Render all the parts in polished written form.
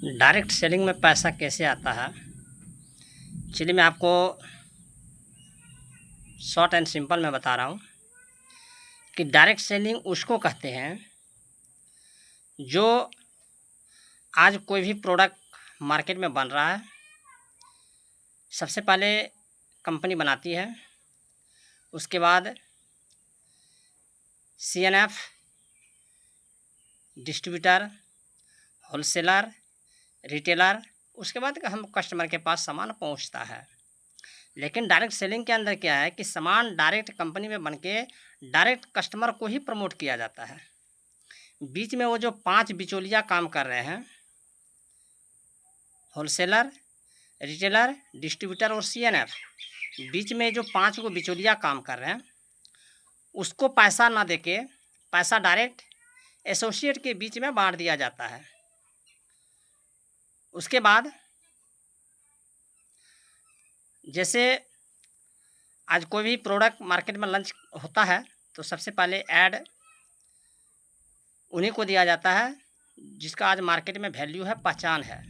Direct selling में पैसा कैसे आता है। चलिए मैं आपको शॉर्ट एंड सिंपल में बता रहा हूँ कि डायरेक्ट सेलिंग उसको कहते हैं जो आज कोई भी प्रोडक्ट मार्केट में बन रहा है, सबसे पहले कंपनी बनाती है, उसके बाद CNF, डिस्ट्रीब्यूटर, होलसेलर, रिटेलर, उसके बाद हम कस्टमर के पास सामान पहुंचता है। लेकिन डायरेक्ट सेलिंग के अंदर क्या है कि सामान डायरेक्ट कंपनी में बनके डायरेक्ट कस्टमर को ही प्रमोट किया जाता है। बीच में वो जो 5 बिचौलिया काम कर रहे हैं, होलसेलर, रिटेलर, डिस्ट्रीब्यूटर और CNF, बीच में जो 5 को बिचौलिया काम कर रहे हैं, उसको पैसा ना देके पैसा डायरेक्ट एसोसिएट के बीच में बांट दिया जाता है। उसके बाद जैसे आज कोई भी प्रोडक्ट मार्केट में लॉन्च होता है तो सबसे पहले ऐड उन्हीं को दिया जाता है जिसका आज मार्केट में वैल्यू है, पहचान है।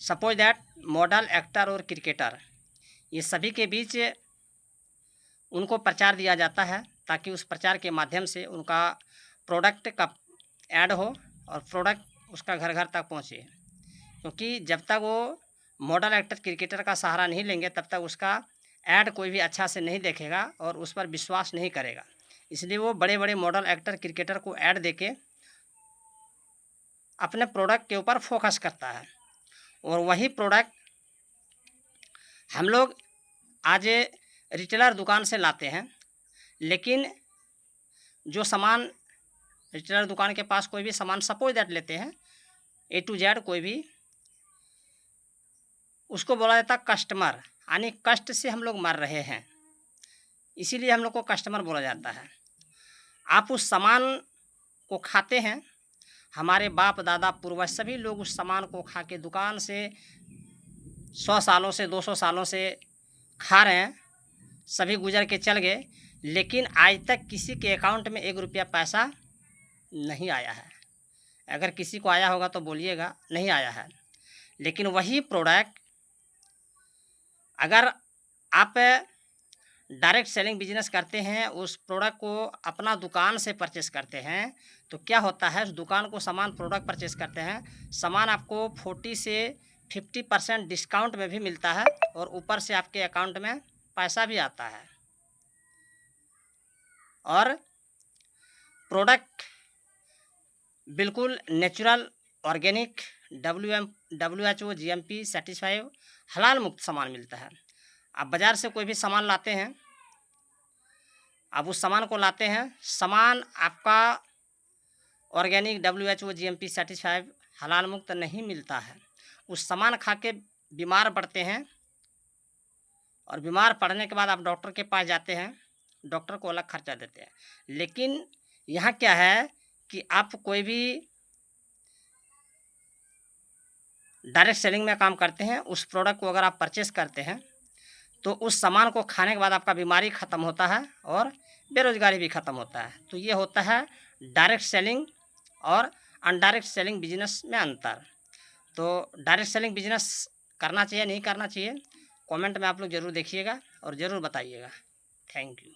सपोज दैट मॉडल, एक्टर और क्रिकेटर, ये सभी के बीच उनको प्रचार दिया जाता है ताकि उस प्रचार के माध्यम से उनका प्रोडक्ट का ऐड हो और प्रोडक्ट उसका घर घर तक पहुँचे। क्योंकि जब तक वो मॉडल, एक्टर, क्रिकेटर का सहारा नहीं लेंगे तब तक उसका ऐड कोई भी अच्छा से नहीं देखेगा और उस पर विश्वास नहीं करेगा। इसलिए वो बड़े बड़े मॉडल, एक्टर, क्रिकेटर को ऐड देके अपने प्रोडक्ट के ऊपर फोकस करता है। और वही प्रोडक्ट हम लोग आज रिटेलर दुकान से लाते हैं, लेकिन जो सामान रिटेलर दुकान के पास कोई भी सामान सपोज दैट लेते हैं, A to Z कोई भी, उसको बोला जाता है कस्टमर, यानी कष्ट से हम लोग मर रहे हैं, इसीलिए हम लोग को कस्टमर बोला जाता है। आप उस सामान को खाते हैं, हमारे बाप दादा पूर्वज सभी लोग उस सामान को खा के दुकान से 100 सालों से 200 सालों से खा रहे हैं, सभी गुजर के चल गए, लेकिन आज तक किसी के अकाउंट में 1 रुपया पैसा नहीं आया है। अगर किसी को आया होगा तो बोलिएगा, नहीं आया है। लेकिन वही प्रोडक्ट अगर आप डायरेक्ट सेलिंग बिजनेस करते हैं, उस प्रोडक्ट को अपना दुकान से परचेस करते हैं, तो क्या होता है, उस दुकान को सामान प्रोडक्ट परचेस करते हैं, सामान आपको 40 से 50% डिस्काउंट में भी मिलता है और ऊपर से आपके अकाउंट में पैसा भी आता है। और प्रोडक्ट बिल्कुल natural, organic, WHO GMP certified हलाल मुक्त सामान मिलता है। आप बाज़ार से कोई भी सामान लाते हैं, अब उस सामान को लाते हैं, सामान आपका ऑर्गेनिक, WHO GMP सर्टिफाइड हलाल मुक्त नहीं मिलता है। उस सामान खा के बीमार पड़ते हैं और बीमार पड़ने के बाद आप डॉक्टर के पास जाते हैं, डॉक्टर को अलग खर्चा देते हैं। लेकिन यहाँ क्या है कि आप कोई भी डायरेक्ट सेलिंग में काम करते हैं, उस प्रोडक्ट को अगर आप परचेस करते हैं तो उस सामान को खाने के बाद आपका बीमारी ख़त्म होता है और बेरोजगारी भी ख़त्म होता है। तो ये होता है डायरेक्ट सेलिंग और अनडायरेक्ट सेलिंग बिजनेस में अंतर। तो डायरेक्ट सेलिंग बिजनेस करना चाहिए, नहीं करना चाहिए, कमेंट में आप लोग ज़रूर देखिएगा और ज़रूर बताइएगा। Thank you.